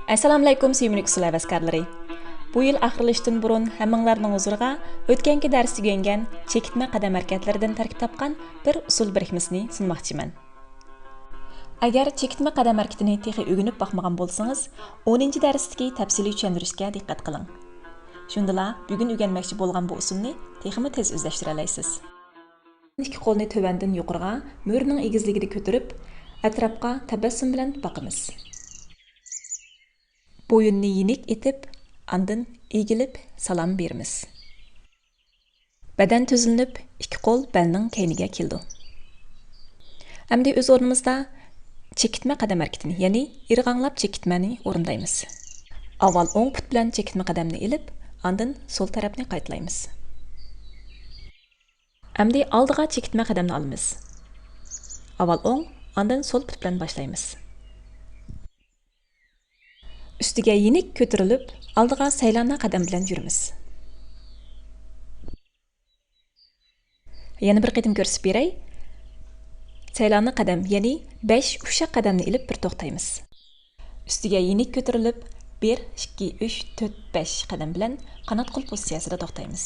Assalamu alaykum suyimlik usul havaskorlari. Bu yil oxirlashdan burun hammanglarning huzuriga o'tgangi darsda o'rgangan chekitma qadam harakatlaridan tarkib topgan bir usul birikmasini sunmoqchiman. Agar chekitma qadam harakatini texi o'rganib baxmagan bo'lsangiz, 10-darsdagi tafsiliy tushuntirishga diqqat qiling. Shundala bugun o'rganmoqchi bo'lgan bu usulni teximi tez o'zlashtira olasiz. Ikki qo'lni tovandan yuqoriga mo'rning egizligida ko'tarib, atrofga tabassum bilan boqamiz. Boyunni yenik etib, andın egilib salom beramiz. Badan tuzilib, ikki qo'l belning keyniga keldi. Endi o'z o'rnimizda chekitma qadam harakatini, ya'ni irg'anglab chekitmani o'rindaymiz. Avval o'ng put bilan chekitma qadamni ilib, andın sol tarafni qaytlaymiz. Endi oldiga chekitma qadamni olamiz. Avval o'ng, andın sol put bilan boshlaymiz. Üstiga yenik ko'tarilib, oldiga saylana qadam bilan yuramiz. Yana bir qatim ko'rsatib beray. Saylana qadam, ya'ni 5 uşaq qadamni ilib bir to'xtaymiz. Üstiga yenik ko'tarilib, 1, 2, 3, 4, 5 qadam bilan qanot qo'l pozitsiyasida to'xtaymiz.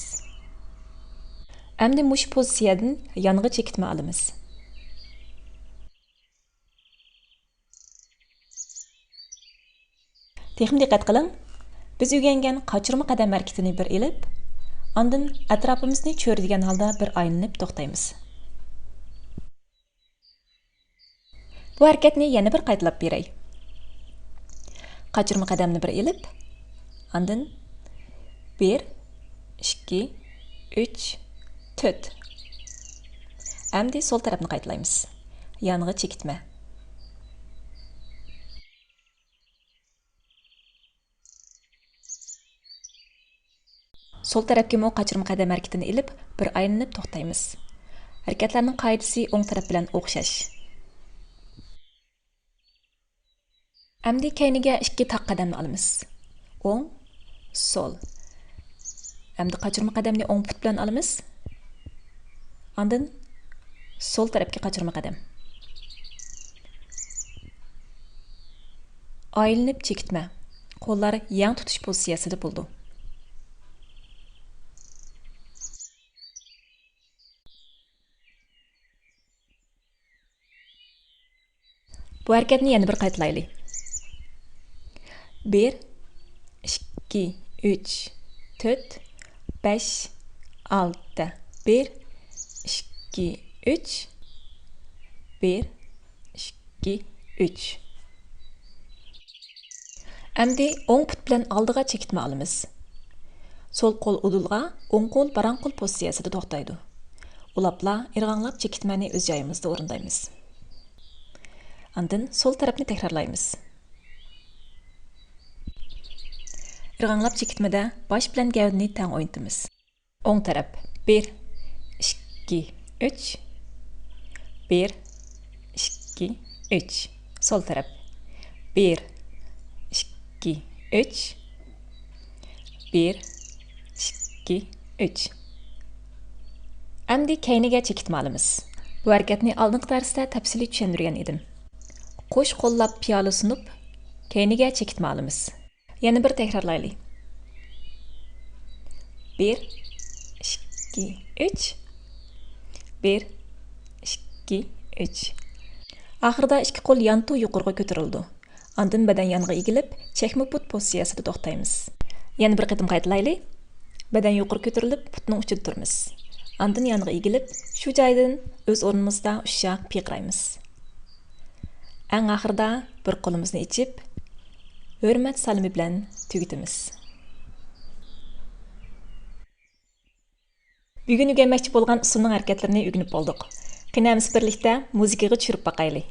Endi mush pozitsiyadan yonga chekitma olamiz. Texim diqqat qiling. Biz o'rgangan qochirma qadam harakatini bir elib, ondan atrofimizni cho'rdigan holda bir aylanib to'xtaymiz. Bu harakatni yana bir qaytalab beray. Qochirma qadamni bir elib, ondan 1, 2, 3, 4. Endi sol tarafni qaytalaymiz. Yonga chekitma. Sol tarafga mo qochirma qadam harakatini ilib, bir aylanib to'xtaymiz. Harakatlarning qoidasi o'ng taraf bilan o'xshash. Endi keyniga 2 taq qadamni olamiz. O'ng, sol. Endi qochirma qadamni o'ng put bilan olamiz. Ondan sol tarafga qochirma qadam. Aylanib chekitma. Qo'llar yang tutish pozitsiyasida bo'ldi. Bu hareketni yana bir qaytalaylik. 1, 2, 3, 4, 5, 6. 1, 2, 3. 1, 2, 3. Endi o'ng put bilan oldiga chekitma olamiz. Sol qo'l udulga, o'ng qo'l baran qo'l pozitsiyasida to'xtaydi. Ulapla, irg'anglab chekitmani o'z joyimizda o'rindaymiz. Andın sol tarafni takrorlaymiz. Irg'anglab chekitmada bosh bilan gavdani teng o'ynatamiz. O'ng taraf 1, 2, 3. 1, 2, 3. Sol taraf 1, 2, 3. 1, 2, 3. Endi keyniga chekitma olamiz. Bu harakatni oldingi darsda tafsiliy tushuntirgan edim. Qo'sh qo'llab piyola sunib, keyniga chekitma olamiz. Yana bir takrorlaylik. 1, 2, 3. 1, 2, 3. Oxirida ikki qo'l yantu yuqoriga ko'tarildi. Ondan badan yonga egilib, chekma put pozitsiyasida to'xtaymiz. Yana bir qatim qaytalaylik. Badan yuqori ko'tarilib, putning uchida turamiz. Ondan yonga egilib, shu joydan o'z o'rnimizda ushaq piqraymiz. Eng oxirida bir qo'limizni ichib, hurmat salimi bilan tugatamiz. Bugun o'rganmoqchi bo'lgan usulning harakatlarini o'rganib bo'ldik. Qinamiz birlikda muzikaga tushirib boqaylik.